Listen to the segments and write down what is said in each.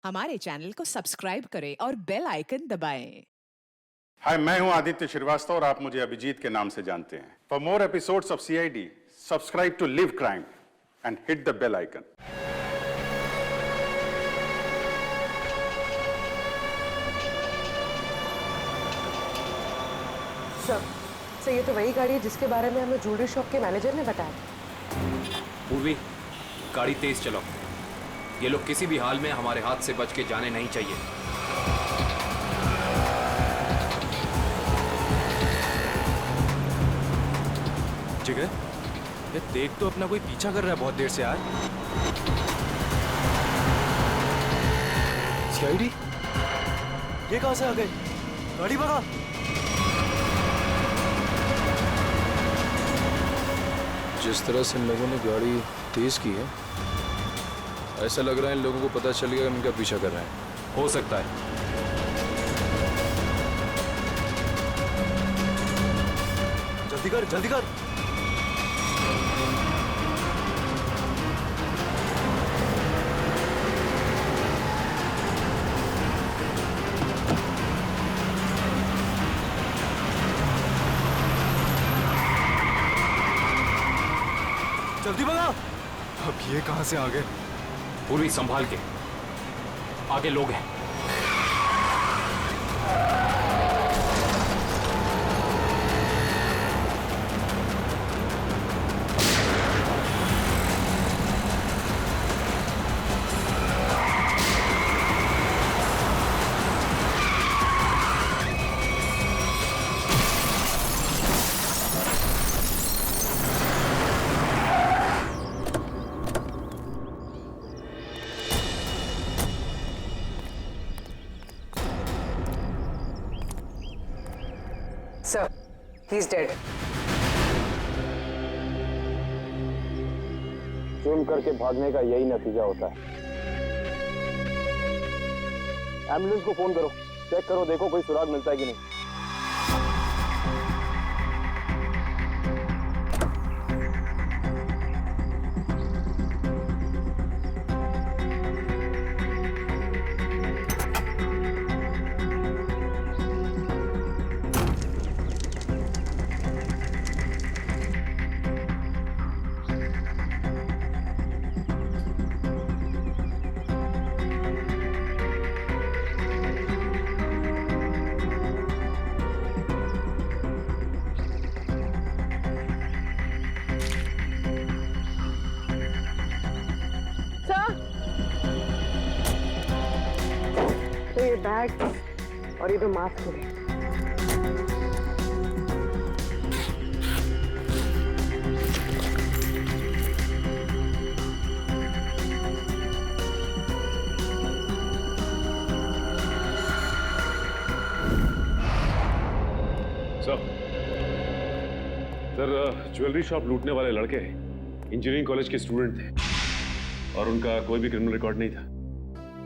हमारे चैनल को सब्सक्राइब करें और बेल आइकन दबाएं। हाय, मैं हूं आदित्य श्रीवास्तव और आप मुझे अभिजीत के नाम से जानते हैं। For more episodes of CID, subscribe to live crime and hit the bell icon. Sir, ये तो वही गाड़ी है जिसके बारे में हमें ज्वेलरी शॉप के मैनेजर ने बताया। पूर्वी, गाड़ी तेज चलाओ। ये लोग किसी भी हाल में हमारे हाथ से बच के जाने नहीं चाहिए। जिगर, ये देख तो अपना कोई पीछा कर रहा है बहुत देर से यार। सीआईडी? ये कहां से आ गए? गाड़ी भगा। जिस तरह से इन लोगों ने गाड़ी तेज की है, ऐसा लग रहा है इन लोगों को पता चल गया हम इनका पीछा कर रहे हैं। हो सकता है। जल्दी कर, जल्दी कर। जल्दी भगा। अब ये कहां से आ गए? पूर्वी, संभाल के। आगे लोग हैं। Sir, he is dead. जुर्म करके भागने का यही नतीजा होता है। एम्बुलेंस को फोन करो, चेक करो, देखो कोई सुराग मिलता है कि नहीं। तो ये बैग और ये तो मास्क है। सर, ज्वेलरी शॉप लूटने वाले लड़के इंजीनियरिंग कॉलेज के स्टूडेंट थे और उनका कोई भी क्रिमिनल रिकॉर्ड नहीं था।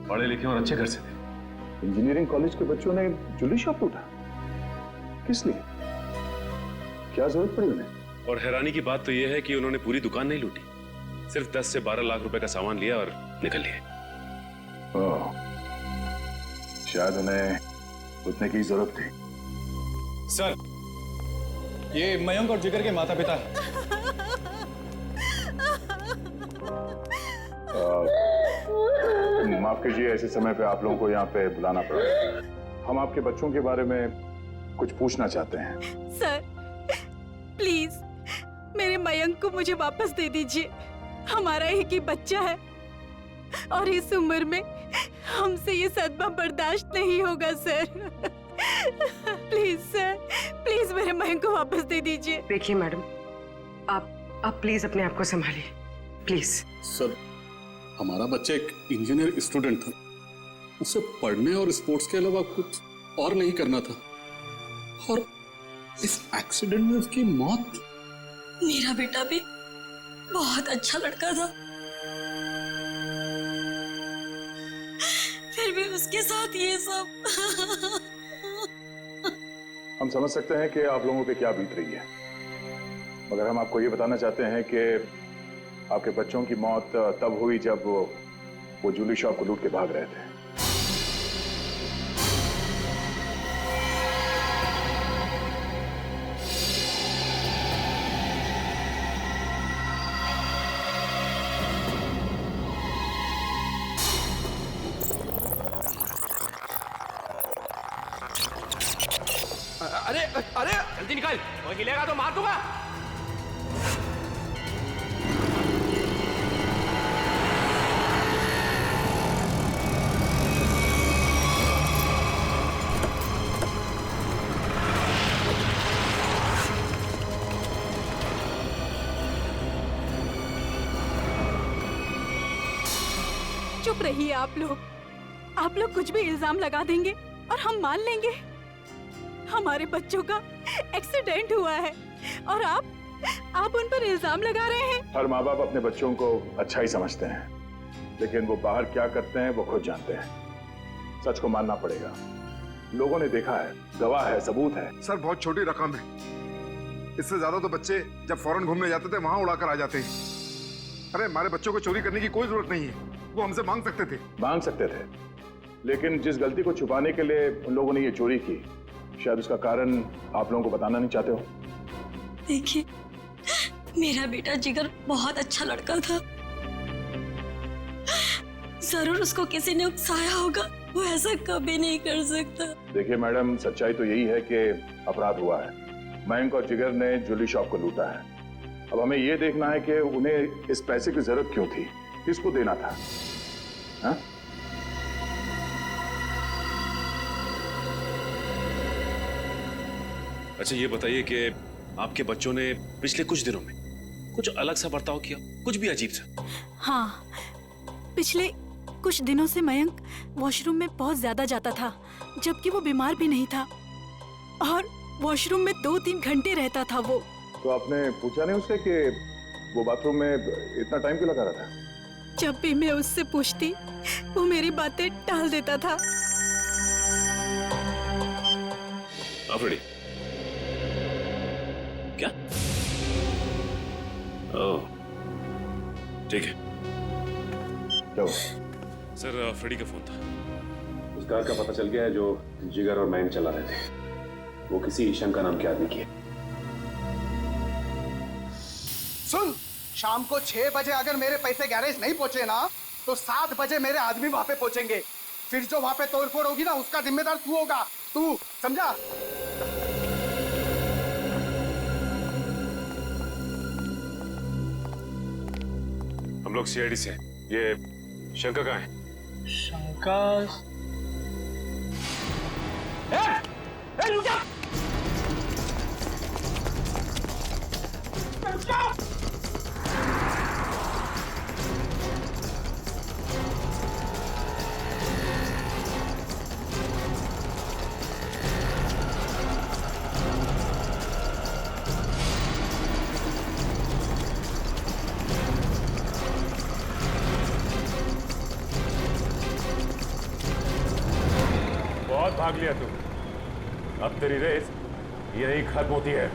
पढ़े लिखे और अच्छे घर से थे। इंजीनियरिंग कॉलेज के बच्चों ने ज्वेलरी शॉप लूटा? किस लिए? क्या जरूरत पड़ी उन्हें? और हैरानी की बात तो यह है कि उन्होंने पूरी दुकान नहीं लूटी, सिर्फ 10 से 12 लाख रुपए का सामान लिया और निकल लिए। ओह, शायद उन्हें उतने की जरूरत थी। सर, ये मयंक और जिगर के माता पिता हैं। माफ कीजिए, ऐसे समय पे आप लोगों को यहाँ पे बुलाना पड़ा। हम आपके बच्चों के बारे में कुछ पूछना चाहते हैं। सर, प्लीज मेरे मयंक को मुझे वापस दे दीजिए। हमारा एक ही बच्चा है और इस उम्र में हमसे ये सदमा बर्दाश्त नहीं होगा सर। प्लीज सर, प्लीज मेरे मयंक को वापस दे दीजिए। देखिए मैडम, आप प्लीज अपने आप को संभालिए, प्लीज। सर, हमारा बच्चा एक इंजीनियर स्टूडेंट था, उसे पढ़ने और स्पोर्ट्स के अलावा कुछ और नहीं करना था, और इस एक्सीडेंट में उसकी मौत। मेरा बेटा भी बहुत अच्छा लड़का था, फिर भी उसके साथ ये सब। हम समझ सकते हैं कि आप लोगों पे क्या बीत रही है, मगर हम आपको ये बताना चाहते हैं कि आपके बच्चों की मौत तब हुई जब वो ज्वेलरी शॉप को लूट के भाग रहे थे। अरे अरे जल्दी निकल, वो हिलेगा तो मार दूंगा। चुप रहिए आप लोग कुछ भी इल्जाम लगा देंगे और हम मान लेंगे। हमारे बच्चों का एक्सीडेंट हुआ है और आप उन पर इल्जाम लगा रहे हैं। हर माँ बाप अपने बच्चों को अच्छा ही समझते हैं, लेकिन वो बाहर क्या करते हैं वो खुद जानते हैं। सच को मानना पड़ेगा। लोगों ने देखा है, गवाह है, सबूत है। सर बहुत छोटी रकम है, इससे ज्यादा तो बच्चे जब फॉरेन घूमने जाते थे वहां उड़ाकर आ जाते हैं। अरे हमारे बच्चों को चोरी करने की कोई जरूरत नहीं है, वो हमसे मांग सकते थे, लेकिन जिस गलती को छुपाने के लिए उन लोगों ने ये चोरी की, शायद उसका कारण आप लोगों को बताना नहीं चाहते हो। देखिए, मेरा बेटा जिगर बहुत अच्छा लड़का था। जरूर उसको किसी ने उकसाया होगा, वो ऐसा कभी नहीं कर सकता। देखिए मैडम, सच्चाई तो यही है कि अपराध हुआ है। मयंक और जिगर ने ज्वेलरी शॉप को लूटा है। अब हमें यह देखना है कि उन्हें इस पैसे की जरूरत क्यों थी, किसको देना था। हा? अच्छा ये बताइए कि आपके बच्चों ने पिछले कुछ दिनों में कुछ अलग सा बर्ताव किया, कुछ भी अजीब सा? हाँ, पिछले कुछ दिनों से मयंक वॉशरूम में बहुत ज्यादा जाता था, जबकि वो बीमार भी नहीं था, और वॉशरूम में 2-3 घंटे रहता था वो। तो आपने पूछा नहीं उससे कि वो बाथरूम में इतना टाइम क्यों लगा रहा था? जब भी मैं उससे पूछती, वो मेरी बातें टाल देता था। अफरीदी, क्या? ओह, ठीक है। क्या सर, फ्रेडी का फोन था। उस कार का पता चल गया है जो जिगर और मयंक चला रहे थे। वो किसी ईशंका नाम के आदमी की है। सुन, शाम को 6 बजे अगर मेरे पैसे गैरेज नहीं पहुंचे ना, तो 7 बजे मेरे आदमी वहां पे पहुंचेंगे। फिर जो वहां पे तोड़फोड़ होगी ना, उसका जिम्मेदार तू होगा। तू समझा? हम लोग सीआईडी से हैं। ये शंकर कहाँ है? शंकर? रुक जा! बहुत भाग लिया तू, अब तेरी रेस यही खत्म होती है।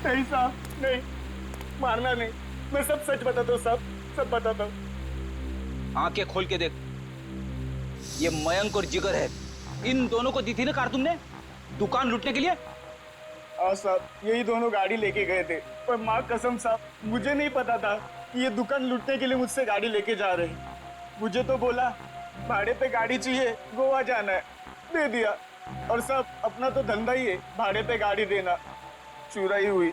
नहीं साहब, नहीं, मारना नहीं। मैं सब सच बताता हूँ साहब, सब बताता हूँ। आंखें खोल के देख, ये मयंक और जिगर है। इन दोनों को दी थी ना कार तुमने दुकान लूटने के लिए? हाँ साहब, यही दोनों गाड़ी लेके गए थे, पर माँ कसम साहब, मुझे नहीं पता था कि ये दुकान लूटने के लिए मुझसे गाड़ी लेके जा रहे हैं। मुझे तो बोला भाड़े पे गाड़ी चाहिए, गोवा जाना है, दे दिया। और साहब, अपना तो धंधा ही है भाड़े पे गाड़ी देना। चुराई हुई,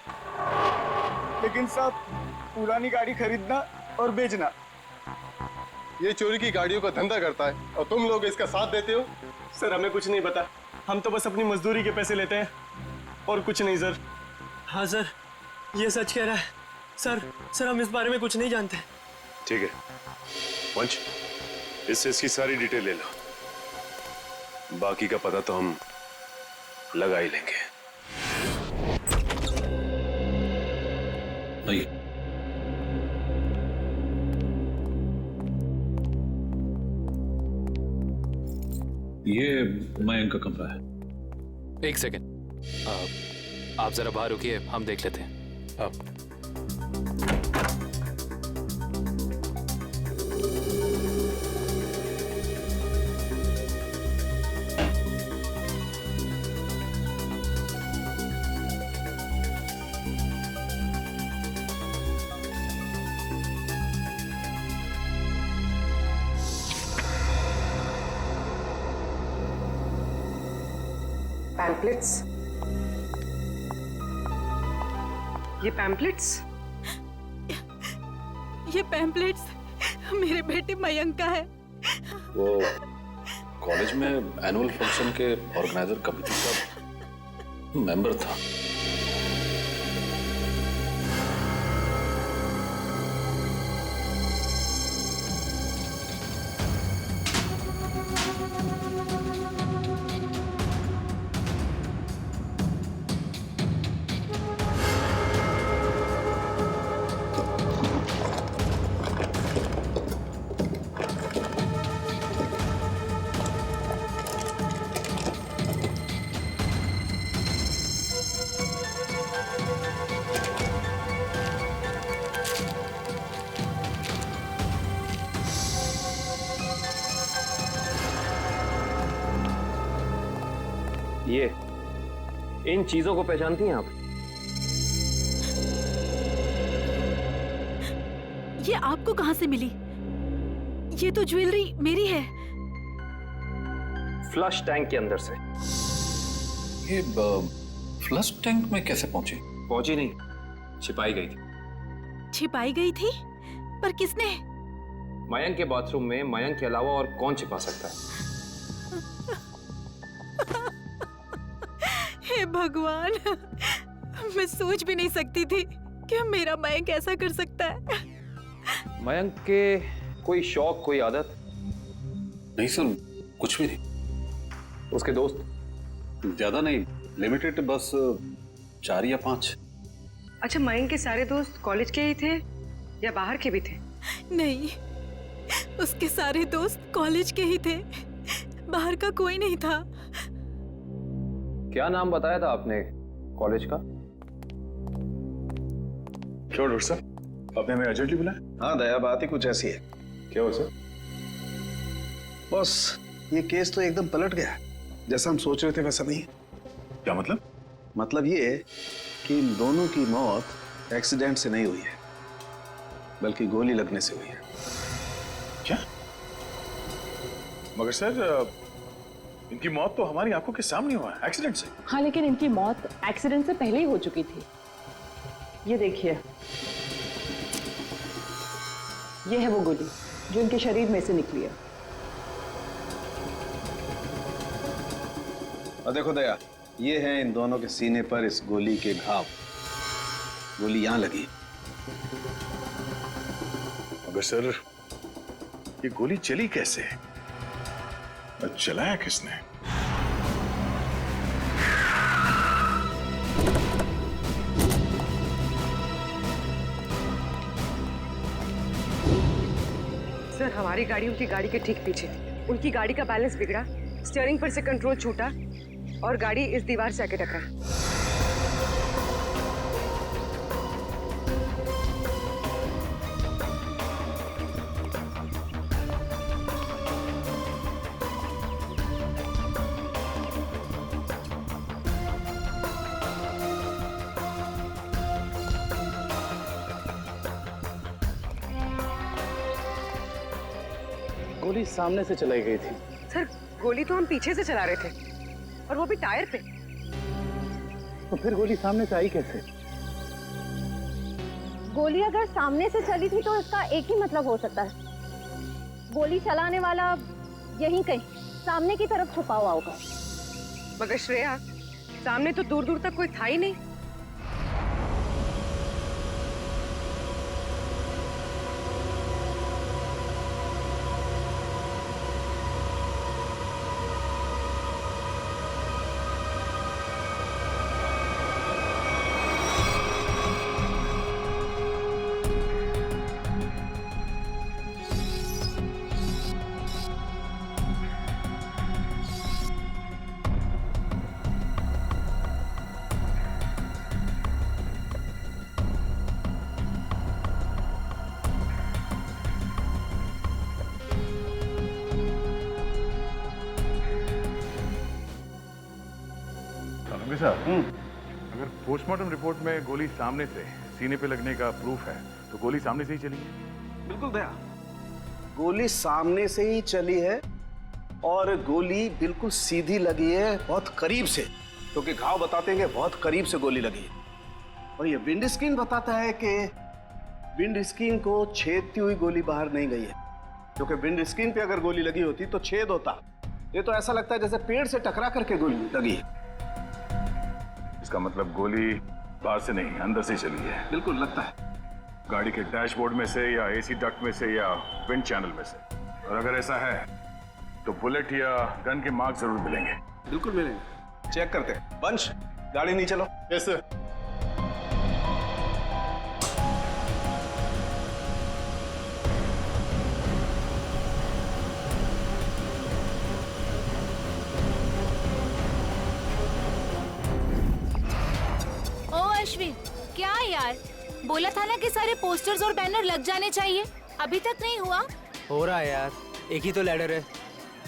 लेकिन साहब पुरानी गाड़ी खरीदना और बेचना। ये चोरी की गाड़ियों का धंधा करता है और तुम लोग इसका साथ देते हो। सर, हमें कुछ नहीं पता, हम तो बस अपनी मजदूरी के पैसे लेते हैं और कुछ नहीं सर। हाँ सर, ये सच कह रहा है। सर हम इस बारे में कुछ नहीं जानते। ठीक है पंच, इससे इसकी सारी डिटेल ले लो, बाकी का पता तो हम लगा ही लेंगे। आइए। ये मयंक का कमरा है। एक सेकेंड, आप जरा बाहर रुकिए, हम देख लेते हैं। पैम्पलेट्स, ये पैम्पलेट्स, ये पैम्पलेट्स मेरे बेटे मयंक का है। वो कॉलेज में एनुअल फंक्शन के ऑर्गेनाइजर कमेटी का मेंबर था। ये इन चीजों को पहचानती हैं आप? ये आपको कहां से मिली? ये तो ज्वेलरी मेरी है। फ्लश टैंक के अंदर से। ये फ्लश टैंक में कैसे पहुंची? पहुंची नहीं, छिपाई गई थी। छिपाई गई थी? पर किसने? मयंक के बाथरूम में मयंक के अलावा और कौन छिपा सकता है? हे भगवान, मैं सोच भी नहीं सकती थी कि मेरा मयंक ऐसा कर सकता है। मयंक के कोई शौक, कोई आदत? नहीं सर, कुछ भी नहीं। उसके दोस्त? ज्यादा नहीं, लिमिटेड, बस 4 या 5। अच्छा, मयंक के सारे दोस्त कॉलेज के ही थे या बाहर के भी थे? नहीं, उसके सारे दोस्त कॉलेज के ही थे, बाहर का कोई नहीं था। क्या नाम बताया था आपने कॉलेज का? क्यों डॉक्टर साहब, आपने हमें अर्जेंटली बुलाया? हाँ दया, बात ही कुछ ऐसी है। क्या हुआ सर? बॉस, ये केस तो एकदम पलट गया। जैसा हम सोच रहे थे वैसा नहीं। क्या मतलब? मतलब ये कि इन दोनों की मौत एक्सीडेंट से नहीं हुई है, बल्कि गोली लगने से हुई है। क्या? मगर सर, इनकी मौत तो हमारी आंखों के सामने हुआ है, एक्सीडेंट से। हाँ, लेकिन इनकी मौत एक्सीडेंट से पहले ही हो चुकी थी। ये देखिए, ये है वो गोली जो इनके शरीर में से निकली है। और देखो दया, ये है इन दोनों के सीने पर इस गोली के घाव। गोली यहां लगी। मगर सर, ये गोली चली कैसे? और चलाया किसने? सर, हमारी गाड़ी उनकी गाड़ी के ठीक पीछे थी। उनकी गाड़ी का बैलेंस बिगड़ा, स्टीयरिंग पर से कंट्रोल छूटा और गाड़ी इस दीवार से आके टकरा। गोली सामने से चलाई गई थी। सर, गोली तो हम पीछे से चला रहे थे, और वो भी टायर पे। तो फिर गोली सामने से आई कैसे? गोली अगर सामने से चली थी तो इसका एक ही मतलब हो सकता है, गोली चलाने वाला यहीं कहीं सामने की तरफ छुपा हुआ होगा। मगर श्रेया, सामने तो दूर दूर तक कोई था ही नहीं। अगर पोस्टमार्टम रिपोर्ट में गोली सामने से सीने पे लगने का प्रूफ है, तो गोली सामने से ही चली है। बिल्कुल दया, गोली सामने से ही चली है और गोली बिल्कुल सीधी लगी है, बहुत करीब से। क्योंकि घाव बताते हैं कि बहुत करीब से गोली लगी है, और ये विंड स्क्रीन बताता है कि विंड स्क्रीन को छेदती हुई गोली बाहर नहीं गई है, क्योंकि विंड स्क्रीन पे अगर गोली लगी होती तो छेद होता। ये तो ऐसा लगता है जैसे पेड़ से टकरा करके गोली लगी है। इसका मतलब गोली बाहर से नहीं, अंदर से चली है। बिल्कुल लगता है। गाड़ी के डैशबोर्ड में से या एसी डक्ट में से या विंड चैनल में से। और अगर ऐसा है तो बुलेट या गन के मार्क जरूर मिलेंगे। बिल्कुल मिलेंगे, चेक करते हैं। वंश, गाड़ी नहीं चलो। Yes sir. ओ अश्विन, क्या यार, बोला था ना कि सारे पोस्टर्स और बैनर लग जाने चाहिए, अभी तक नहीं हुआ। हो रहा है यार, एक ही तो लैडर है,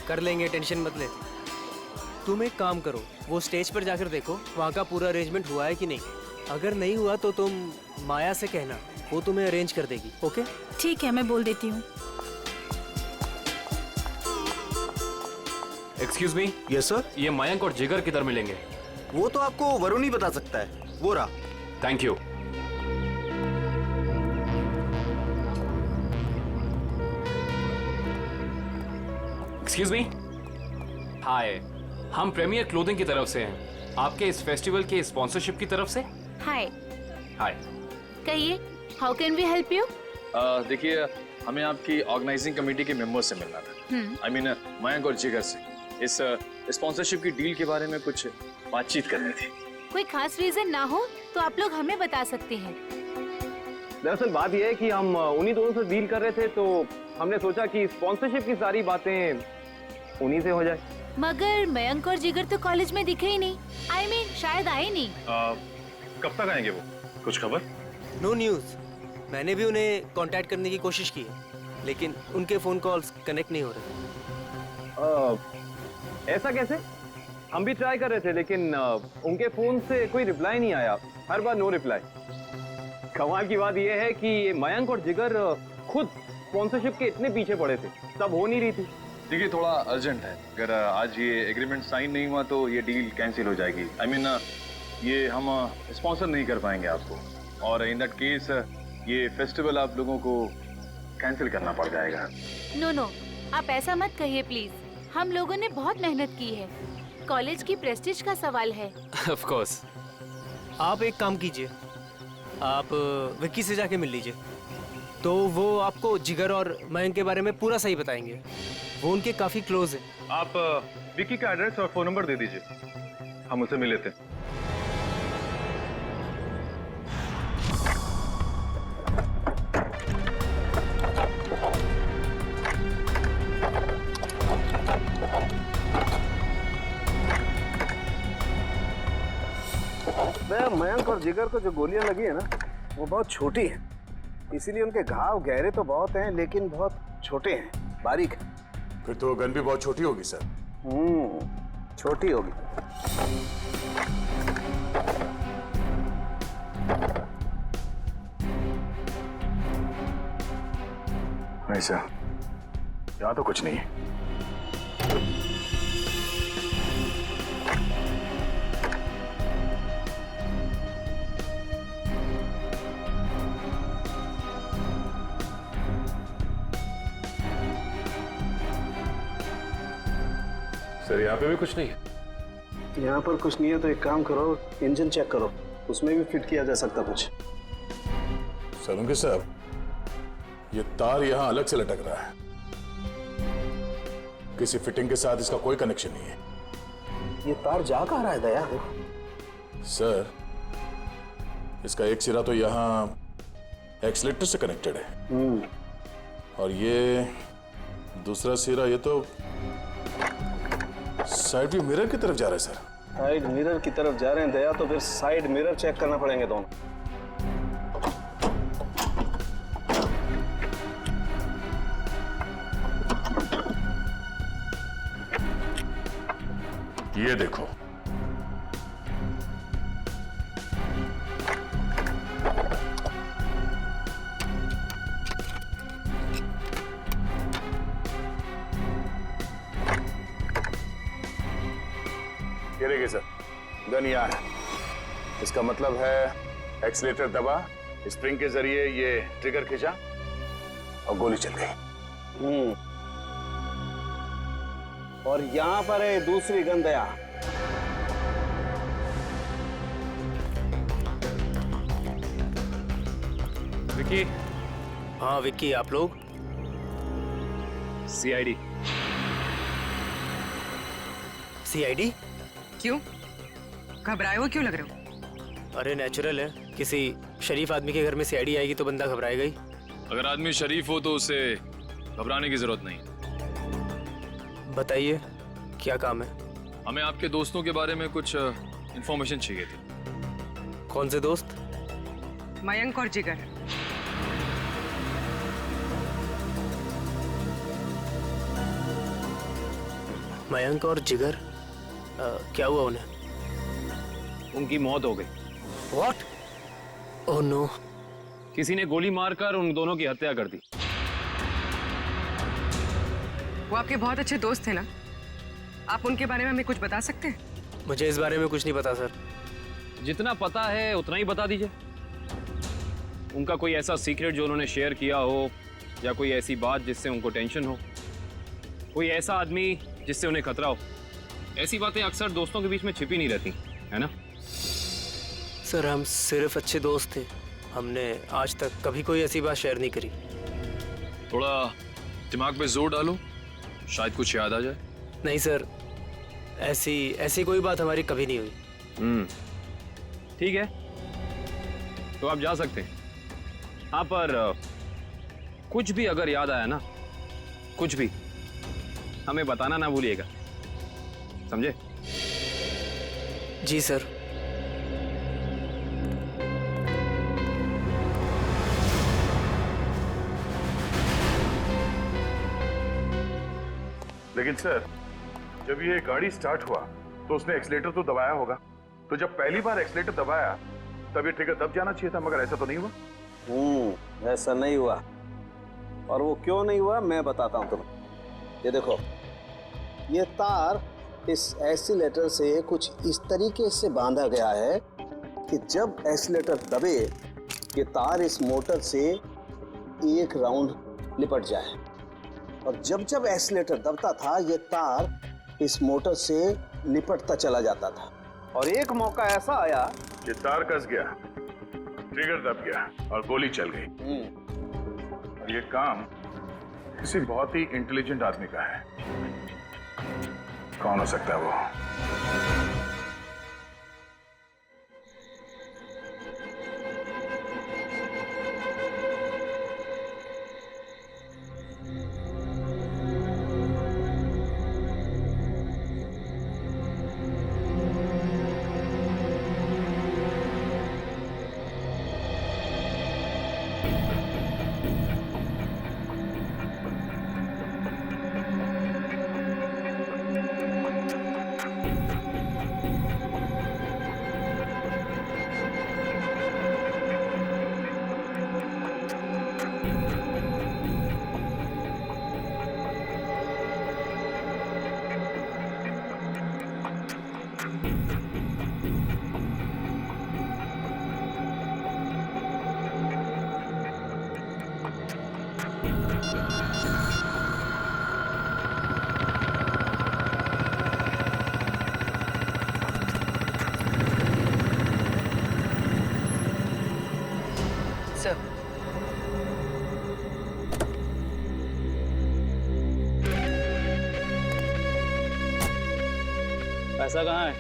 कर लेंगे, टेंशन मत ले। तुम एक काम करो, वो स्टेज पर जाकर देखो वहाँ का पूरा अरेंजमेंट हुआ है कि नहीं। अगर नहीं हुआ तो तुम माया से कहना, वो तुम्हें अरेंज कर देगी। ओके ठीक है, मैं बोल देती हूँ। Excuse me. Yes sir. ये मयंक और जिगर किधर मिलेंगे? वो तो आपको वरुण ही बता सकता है, वो रहा। Thank you. Excuse me. Hi, हम प्रीमियर क्लोथिंग की तरफ से हैं, आपके इस फेस्टिवल के स्पॉन्सरशिप की तरफ से। हाय। हाय। कहिए, how can we help you? देखिए, हमें आपकी ऑर्गेनाइजिंग कमेटी के मेंबर से मिलना था। आई मीन मयंक और जिगर से। इस स्पॉन्सरशिप की डील के बारे में कुछ बातचीत करनी थी। कोई खास रीजन ना हो तो आप लोग हमें बता सकते हैं। दरअसल बात यह है कि हम उन्हीं दोनों से डील कर रहे थे, तो हमने सोचा कि स्पॉन्सरशिप की सारी बातें उन्हीं से हो जाए। मगर मयंक और जिगर तो कॉलेज में दिखे ही नहीं। I mean, शायद आए नहीं। कब तक आएंगे वो? कुछ खबर? No news. मैंने भी उन्हें कांटेक्ट करने की कोशिश की है, लेकिन उनके फोन कॉल्स कनेक्ट नहीं हो रहे। ऐसा कैसे? हम भी ट्राई कर रहे थे, लेकिन उनके फोन से कोई रिप्लाई नहीं आया, हर बार नो रिप्लाई। कमाल की बात यह है कि ये मयंक और जिगर खुद स्पॉन्सरशिप के इतने पीछे पड़े थे, तब हो नहीं रही थी। देखिए, थोड़ा अर्जेंट है। अगर आज ये एग्रीमेंट साइन नहीं हुआ तो ये डील कैंसिल हो जाएगी। आई मीन ये हम स्पॉन्सर नहीं कर पाएंगे आपको, और इन दैट केस ये फेस्टिवल आप लोगों को कैंसिल करना पड़ जाएगा। नो नो, आप ऐसा मत कहिए प्लीज। हम लोगों ने बहुत मेहनत की है, कॉलेज की प्रेस्टीज का सवाल है। Of course. आप एक काम कीजिए, आप विक्की से जाके मिल लीजिए, तो वो आपको जिगर और मयंक के बारे में पूरा सही बताएंगे। वो उनके काफी क्लोज हैं। आप विक्की का एड्रेस और फोन नंबर दे दीजिए, हम उसे मिल लेते हैं। मयंक और जिगर को जो गोलियां लगी है ना, वो बहुत छोटी हैं, इसीलिए उनके घाव गहरे तो बहुत हैं, लेकिन बहुत छोटे हैं, बारीक हैं। फिर तो गन भी बहुत छोटी होगी सर। छोटी होगी। नहीं सर, यहाँ तो कुछ नहीं है। सर, यहाँ पे भी कुछ नहीं है। यहाँ पर कुछ नहीं है तो एक काम करो, इंजन चेक करो, उसमें भी फिट किया जा सकता कुछ। सलूंगे साहब, ये तार यहाँ अलग से लटक रहा है, किसी फिटिंग के साथ इसका कोई कनेक्शन नहीं है। ये तार जा कहाँ रहा है दया? सर, इसका एक सिरा तो यहाँ एक्सीलेटर से कनेक्टेड है, और ये दूसरा सिरा ये तो साइड व्यू मिरर की तरफ जा रहा है सर। साइड मिरर की तरफ जा रहे हैं दया, तो फिर साइड मिरर चेक करना पड़ेंगे दोनों। ये देखो, ये देखिए सर, गन यहाँ है। इसका मतलब है एक्सीलेटर दबा, स्प्रिंग के जरिए ये ट्रिगर खींचा और गोली चल गई। और यहाँ पर है दूसरी गन दया। विकी। हाँ विक्की, आप लोग? सीआईडी। सीआईडी? क्यों? घबराए हो क्यों लग रहे हो? अरे नेचुरल है, किसी शरीफ आदमी के घर में सीआईडी आएगी तो बंदा घबराएगा ही। अगर आदमी शरीफ हो तो उसे घबराने की जरूरत नहीं। बताइए क्या काम है? हमें आपके दोस्तों के बारे में कुछ इंफॉर्मेशन चाहिए थी। कौन से दोस्त? मयंक और जिगर। मयंक और जिगर? क्या हुआ उन्हें? उनकी मौत हो गई। What? Oh no! किसी ने गोली मारकर उन दोनों की हत्या कर दी। वो आपके बहुत अच्छे दोस्त थे ना? आप उनके बारे में हमें कुछ बता सकते हैं? मुझे इस बारे में कुछ नहीं पता सर। जितना पता है उतना ही बता दीजिए। उनका कोई ऐसा सीक्रेट जो उन्होंने शेयर किया हो, या कोई ऐसी बात जिससे उनको टेंशन हो, कोई ऐसा आदमी जिससे उन्हें खतरा हो। ऐसी बातें अक्सर दोस्तों के बीच में छिपी नहीं रहती, है ना? सर हम सिर्फ अच्छे दोस्त थे, हमने आज तक कभी कोई ऐसी बात शेयर नहीं करी। थोड़ा दिमाग पे जोर डालो, शायद कुछ याद आ जाए। नहीं सर, ऐसी कोई बात हमारी कभी नहीं हुई। ठीक है, तो आप जा सकते हैं। हाँ, पर कुछ भी अगर याद आया ना, कुछ भी, हमें बताना ना भूलिएगा, समझे? जी सर। लेकिन सर, जब ये गाड़ी स्टार्ट हुआ तो उसने एक्सीलेटर तो दबाया होगा, तो जब पहली बार एक्सीलेटर दबाया तब ये ट्रिगर दब जाना चाहिए था, मगर ऐसा तो नहीं हुआ। ऐसा नहीं हुआ। और वो क्यों नहीं हुआ मैं बताता हूं तुम्हें। ये देखो, ये तार इस एक्सीलेटर से कुछ इस तरीके से बांधा गया है कि जब एक्सीलेटर दबे ये तार इस मोटर से एक राउंड लिपट जाए, और जब जब एक्सीलेटर दबता था ये तार इस मोटर से लिपटता चला जाता था। और एक मौका ऐसा आया कि तार कस गया, ट्रिगर दब गया और गोली चल गई। और ये काम किसी बहुत ही इंटेलिजेंट आदमी का है। कौन हो सकता है वो? सर, पैसा कहाँ है?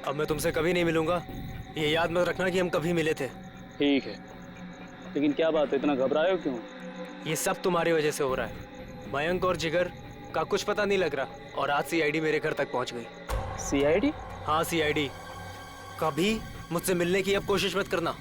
अब मैं तुमसे कभी नहीं मिलूंगा, ये याद मत रखना कि हम कभी मिले थे। ठीक है, लेकिन क्या बात है, इतना घबराए हो क्यों? ये सब तुम्हारी वजह से हो रहा है। मयंक और जिगर का कुछ पता नहीं लग रहा, और आज सीआईडी मेरे घर तक पहुंच गई। सीआईडी? हाँ सीआईडी। कभी मुझसे मिलने की अब कोशिश मत करना।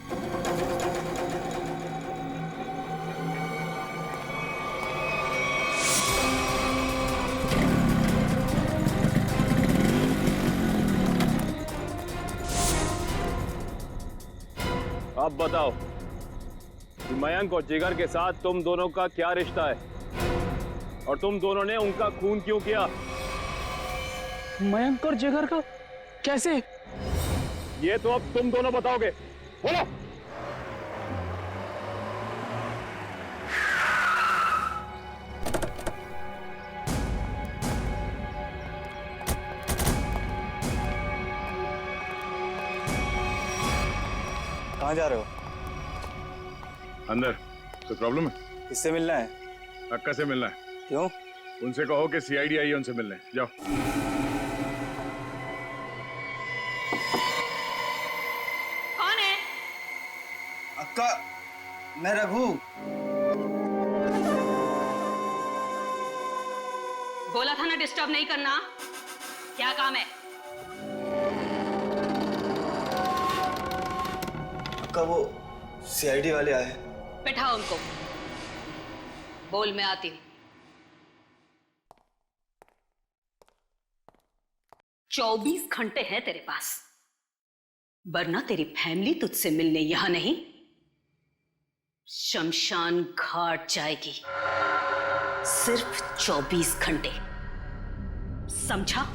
अब बताओ कि मयंक और जिगर के साथ तुम दोनों का क्या रिश्ता है और तुम दोनों ने उनका खून क्यों किया? मयंक और जिगर का कैसे? ये तो अब तुम दोनों बताओगे। बोलो। कहाँ जा रहे हो? अंदर। कोई प्रॉब्लम है? किससे मिलना है? अक्का से मिलना है। क्यों? उनसे कहो कि सीआईडी आई है उनसे मिलने। जाओ। कौन है? अक्का, मैं रघु। बोला था ना डिस्टर्ब नहीं करना। क्या काम है? अक्का, वो सीआईडी वाले आए। बैठाओ उनको। बोल, मैं आती हूँ। 24 घंटे हैं तेरे पास, वरना तेरी फैमिली तुझसे मिलने यहां नहीं, शमशान घाट जाएगी। सिर्फ 24 घंटे, समझा?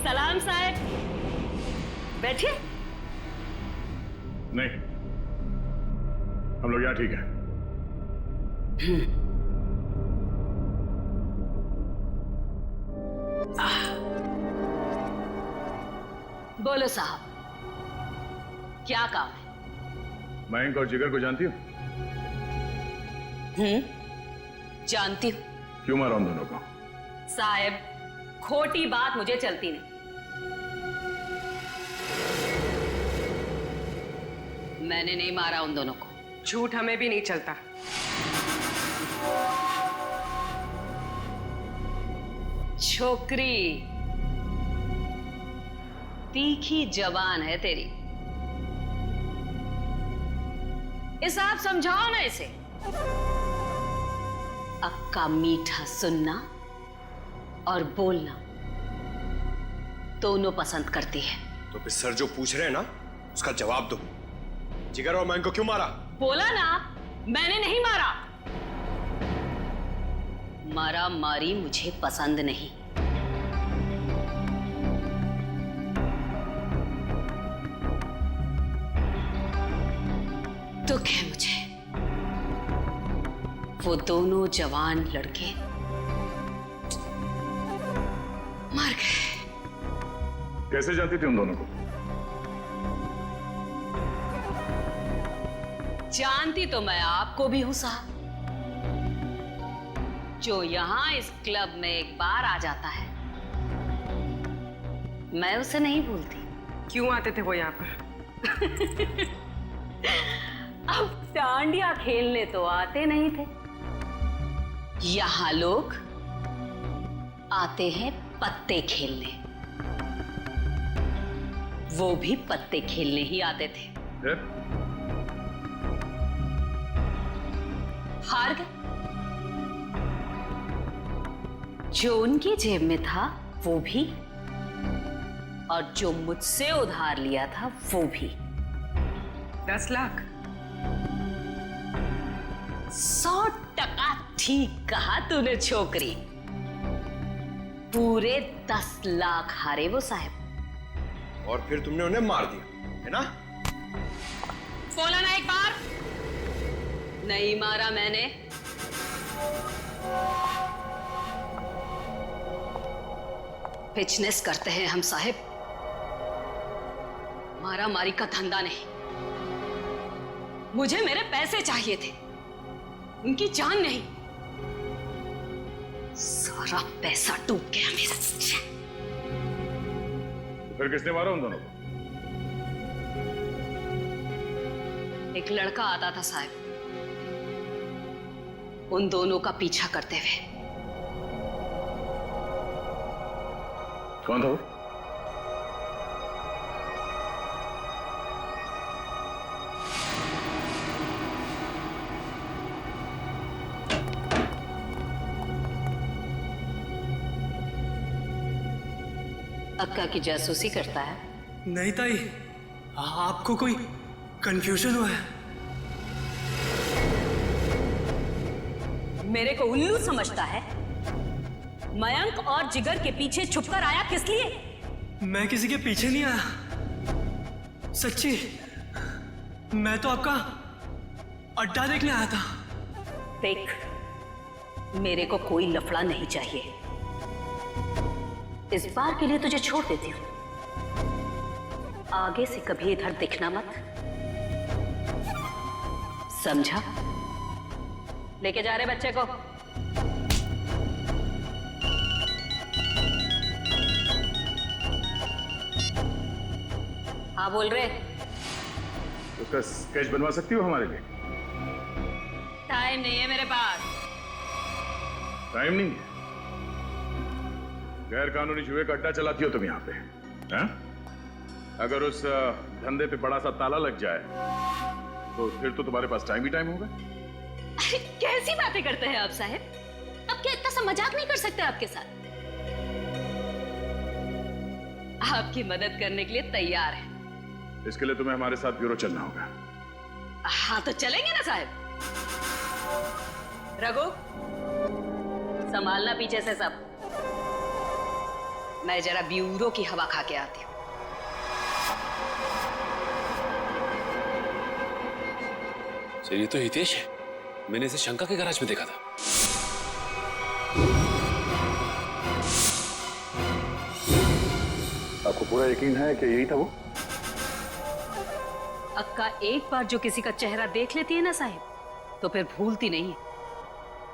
सलाम साहब, बैठिए। नहीं, हम लोग यहाँ ठीक है। बोलो साहब, क्या काम है? मयंक और जिगर को जानती हो? जानती हूँ। क्यों मारा उन दोनों को? साहब, खोटी बात मुझे चलती नहीं। मैंने नहीं मारा उन दोनों को। झूठ हमें भी नहीं चलता। छोकरी तीखी जबान है तेरी। इसे आप समझाओ ना इसे। अक्का मीठा सुनना और बोलना दोनों पसंद करती है। तो फिर सर जो पूछ रहे हैं ना, उसका जवाब दो। जिगर और मयंक को क्यों मारा? बोला ना, मैंने नहीं मारा। मारा मारी मुझे पसंद नहीं। दुख है मुझे, वो दोनों जवान लड़के मर गए। कैसे जानती थी उन दोनों को? जानती तो मैं आपको भी हूं साहब। जो यहां इस क्लब में एक बार आ जाता है, मैं उसे नहीं भूलती। क्यों आते थे वो यहाँ पर? अब डांडिया खेलने तो आते नहीं थे। यहां लोग आते हैं पत्ते खेलने। वो भी पत्ते खेलने ही आते थे। हार गए। जो उनकी जेब में था वो भी, और जो मुझसे उधार लिया था वो भी। 10 लाख। 100% ठीक कहा तूने छोकरी। पूरे 10 लाख हारे वो साहब। और फिर तुमने उन्हें मार दिया, है ना? बोला ना एक बार। नहीं मारा मैंने। बिजनेस करते हैं हम साहब, मारा मारी का धंधा नहीं। मुझे मेरे पैसे चाहिए थे, उनकी जान नहीं। सारा पैसा डूब गया मेरा। फिर किसने मारा उन दोनों को? एक लड़का आता था साहब, उन दोनों का पीछा करते हुए। कौन था वो? अक्का की जासूसी करता है? नहीं ताई, आपको कोई कंफ्यूजन हुआ है? मेरे को उल्लू समझता है? मयंक और जिगर के पीछे छुपकर आया किस लिए? मैं किसी के पीछे नहीं आया, सच्ची। मैं तो आपका अड्डा देखने आया था। देख, मेरे को कोई लफड़ा नहीं चाहिए। इस बार के लिए तुझे छोड़ देती हूँ, आगे से कभी इधर दिखना मत, समझा? लेके जा रहे बच्चे को। हाँ बोल रहे। उसका स्केच बनवा सकती हो हमारे लिए? टाइम नहीं है मेरे पास। टाइम नहीं है? गैर कानूनी जुए का अड्डा चलाती हो तुम यहाँ पे, हैं? अगर उस धंधे पे बड़ा सा ताला लग जाए तो फिर तो तुम्हारे पास टाइम ही टाइम होगा। कैसी बातें करते हैं आप साहब? अब क्या इतना सा मजाक नहीं कर सकते आपके साथ? आपकी मदद करने के लिए तैयार है। इसके लिए तुम्हें हमारे साथ ब्यूरो चलना होगा। हाँ तो चलेंगे ना साहब। रघु, संभालना पीछे से सब। मैं जरा ब्यूरो की हवा खा के आती हूँ। सर ये तो हितेश है, मैंने इसे शंका के गैराज में देखा था। आपको पूरा यकीन है कि यही था वो? अक्का एक बार जो किसी का चेहरा देख लेती है ना साहिब, तो फिर भूलती नहीं।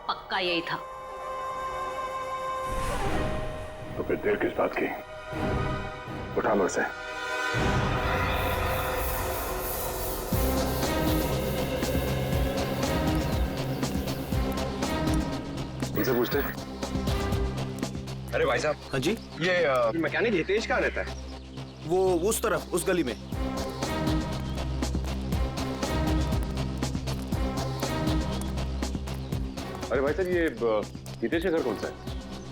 पक्का यही था। तो फिर देर किस बात की? उठा लो इसे। इनसे पूछते हैं। अरे भाई साहब। हाँ जी। ये मैकेनिक हितेश कहाँ रहता है? वो उस तरफ, उस गली में। अरे भाई साहब, ये हितेश का घर कौन सा है?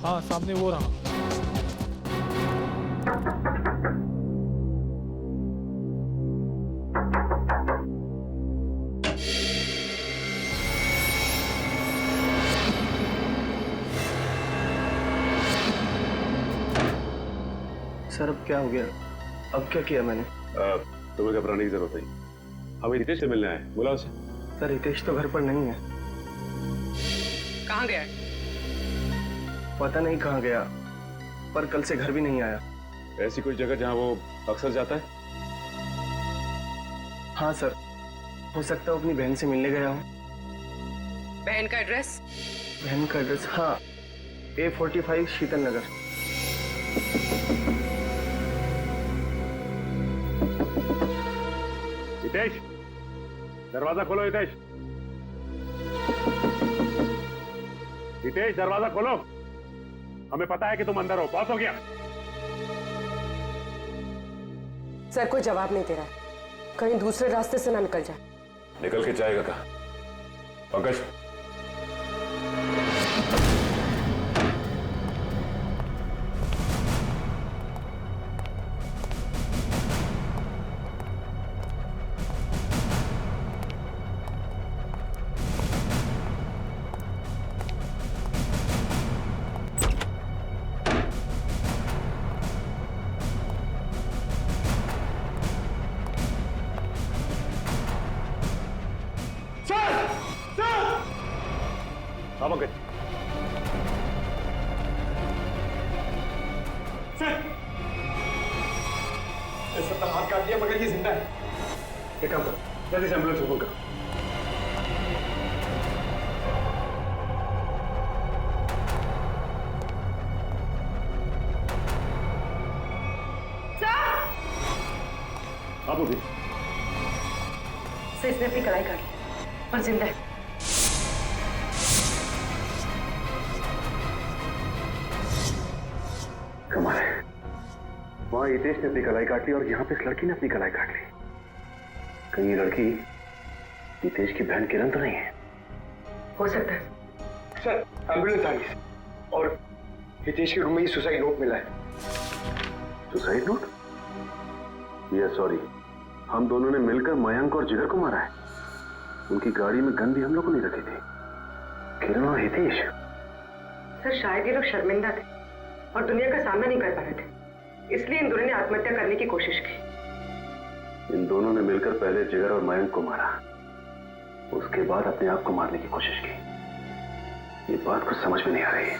हाँ सामने वो रहा। सर अब क्या हो गया? अब क्या किया मैंने? तुम्हें घबराने की जरूरत नहीं। हमें हितेश से मिलने आए, बुला उसे। सर हितेश तो घर पर नहीं है। कहाँ गया? पता नहीं कहाँ गया, पर कल से घर भी नहीं आया। ऐसी कोई जगह जहाँ वो अक्सर जाता है? हाँ सर, हो सकता है अपनी बहन से मिलने गया हूँ। बहन का एड्रेस? बहन का एड्रेस, हाँ, A45 शीतल नगर। हितेश, दरवाजा खोलो। हितेश, हितेश दरवाजा खोलो। हमें पता है कि तुम अंदर हो। बहुत हो गया। सर कोई जवाब नहीं दे रहा है, कहीं दूसरे रास्ते से ना निकल जाए। निकल के जाएगा कहाँ? पंकज, हाथ काट दिया मगर ये जिंदा है। एक काम करो, जल्दी से एम्बुलेंस को फोन करो। आप उठिए। सर इसने अपनी कलाई काट ली और जिंदा है। कमाल है, वहां हितेश ने अपनी कलाई काट ली और यहाँ पे इस लड़की ने अपनी कलाई काट ली। कहीं ये लड़की हितेश की बहन किरण तो नहीं है? हो सकता है। सर एम्बुलेंस आ गई सर, और हितेश के रूम में ही सुसाइड नोट मिला है। Suicide note? ये सॉरी, हम दोनों ने मिलकर मयंक और जिगर को मारा है। उनकी गाड़ी में गन भी हम लोगों ने रखी थी, किरण और हितेश। सर शायद ये लोग शर्मिंदा थे और दुनिया का सामना नहीं कर पा रहे थे, इसलिए इन दोनों ने आत्महत्या करने की कोशिश की। इन दोनों ने मिलकर पहले जिगर और मयंक को मारा, उसके बाद अपने आप को मारने की कोशिश की। ये बात कुछ समझ में नहीं आ रही है।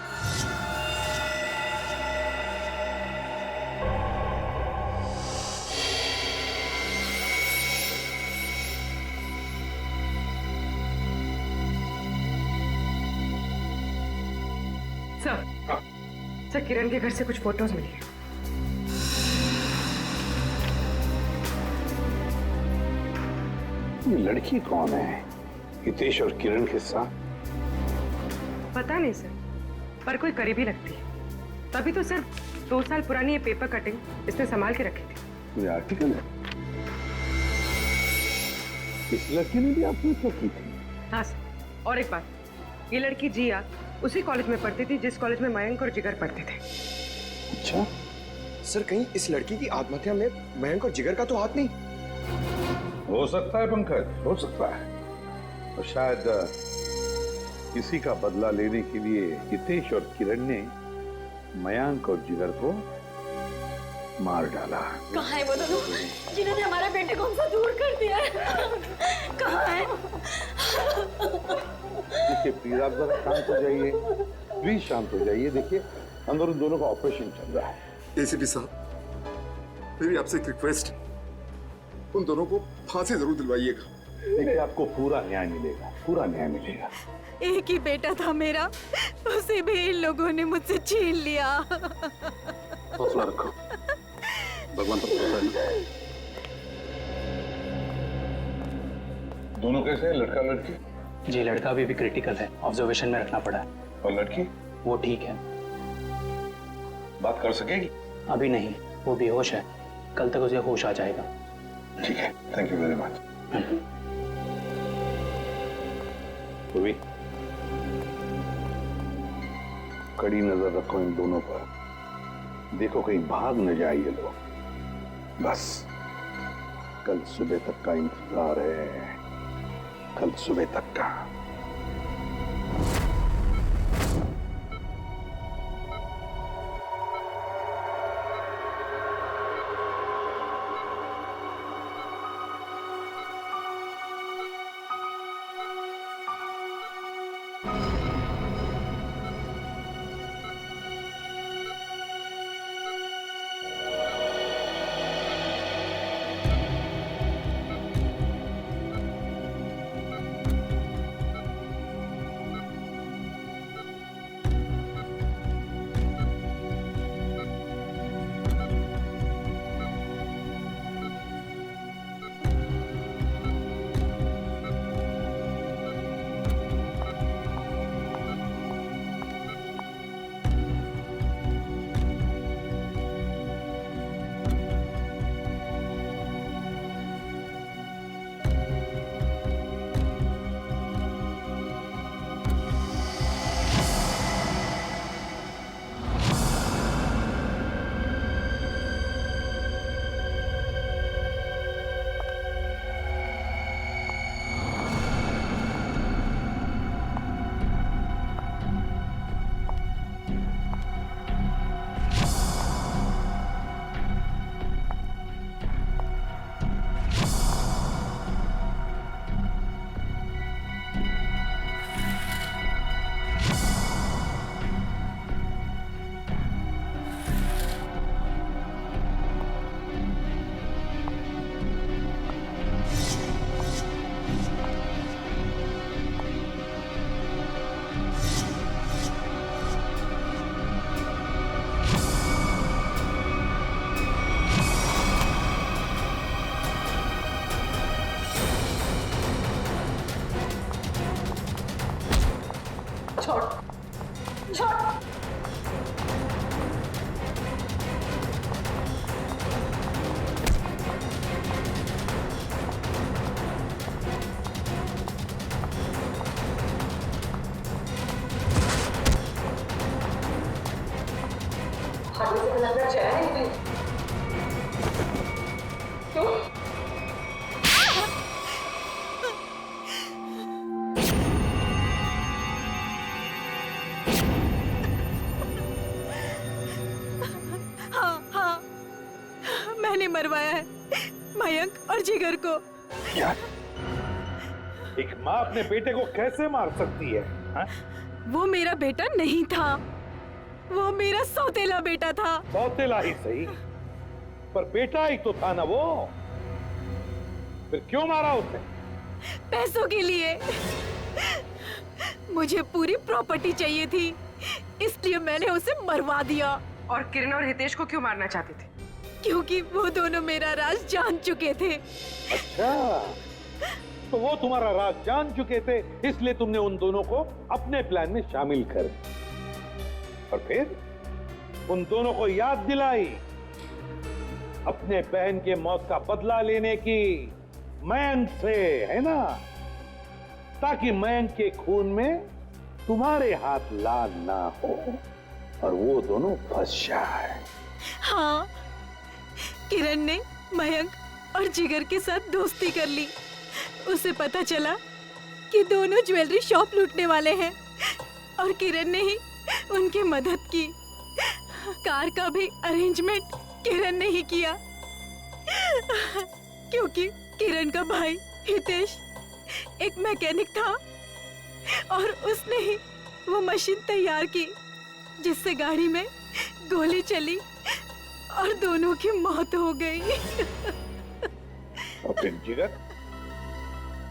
सर किरण के घर से कुछ फोटोज मिली है। ये लड़की कौन है हितेश और किरण के साथ? पता नहीं सर, पर कोई करीबी लगती है। तभी तो सर 2 साल पुरानी ये पेपर कटिंग इसने संभाल के रखी थी। ये आर्टिकल है, इस लड़की ने भी आत्महत्या की थी? हाँ सर, और एक बात, ये लड़की जिया उसी कॉलेज में पढ़ती थी जिस कॉलेज में मयंक और जिगर पढ़ते थे। अच्छा सर, कहीं इस लड़की की आत्महत्या में मयंक और जिगर का तो हाथ नहीं? हो सकता है पंकज, हो सकता है। और शायद किसी का बदला लेने के लिए हितेश और किरण ने मयंक और जिगर को मार डाला। कहाँ है वो दोनों जिन्होंने हमारे बेटे को हमसे दूर कर दिया है? कहाँ है? देखिए प्लीज आप जरा शांत हो जाइए, प्लीज शांत हो जाइए। देखिए अंदर उन दोनों का ऑपरेशन चल रहा है। एसीपी साहब, मेरी आपसे एक रिक्वेस्ट, उन दोनों को फांसी जरूर दिलवाइएगा। देखिए आपको पूरा न्याय मिलेगा, पूरा न्याय मिलेगा। एक ही बेटा था मेरा, उसे भी इन लोगों ने मुझसे छीन लिया। हौसला रखो, भगवान पर भरोसा है। दोनों कैसे हैं, लड़का लड़की? जी लड़का अभी भी क्रिटिकल है, ऑब्जर्वेशन में रखना पड़ा है। और लड़की? वो ठीक है। बात कर सकेगी? अभी नहीं, वो बेहोश है, कल तक उसे होश आ जाएगा। ठीक है, थैंक यू वेरी मच। पूर्वी, कड़ी नजर रखो इन दोनों पर, देखो कहीं भाग न जाए ये लोग। बस कल सुबह तक का इंतजार है, कल सुबह तक का। अभी से लगता जया नहीं हुई। क्यों? हाँ, मैंने मरवाया है मयंक और जिगर को। यार, एक माँ अपने बेटे को कैसे मार सकती है? हा? वो मेरा बेटा नहीं था, वो मेरा सौतेला बेटा था। सौतेला ही सही, पर बेटा ही तो था ना वो। फिर क्यों मारा उसे? पैसों के लिए। मुझे पूरी प्रॉपर्टी चाहिए थी, इसलिए मैंने उसे मरवा दिया। और किरण और हितेश को क्यों मारना चाहते थे? क्योंकि वो दोनों मेरा राज जान चुके थे। अच्छा, तो वो तुम्हारा राज जान चुके थे, इसलिए तुमने उन दोनों को अपने प्लान में शामिल कर दिया। और फिर उन दोनों को याद दिलाई अपने बहन के मौत का बदला लेने की मयंक से, है ना? ताकि मयंक के खून में तुम्हारे हाथ लाल ना हो और वो दोनों फंस जाए। हाँ, किरण ने मयंक और जिगर के साथ दोस्ती कर ली। उसे पता चला कि दोनों ज्वेलरी शॉप लूटने वाले हैं और किरण ने ही उनकी मदद की। कार का भी अरेंजमेंट किरण ने ही किया, क्योंकि किरण का भाई हितेश एक मैकेनिक था और उसने ही वो मशीन तैयार की जिससे गाड़ी में गोली चली और दोनों की मौत हो गई। और फिर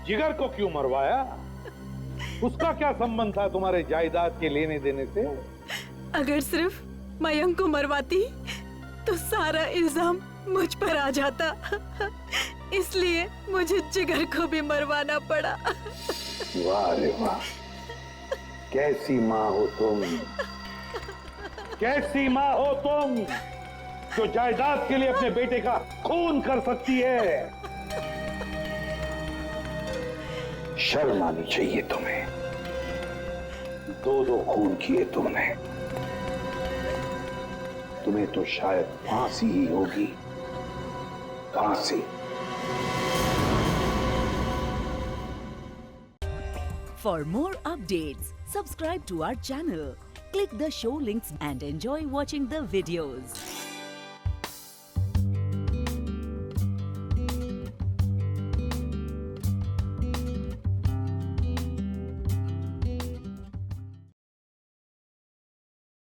जिगर को क्यों मरवाया? उसका क्या संबंध था तुम्हारे जायदाद के लेने देने से? अगर सिर्फ मयंक को मरवाती तो सारा इल्जाम मुझ पर आ जाता, इसलिए मुझे जिगर को भी मरवाना पड़ा। वाह रे वाह, कैसी माँ हो तुम, कैसी माँ हो तुम जो जायदाद के लिए अपने बेटे का खून कर सकती है। शर्म आनी चाहिए तुम्हें, दो खून किए तुमने। तुम्हें तो शायद फांसी ही होगी, फांसी। For more updates, subscribe to our channel, click the show links and enjoy watching the videos.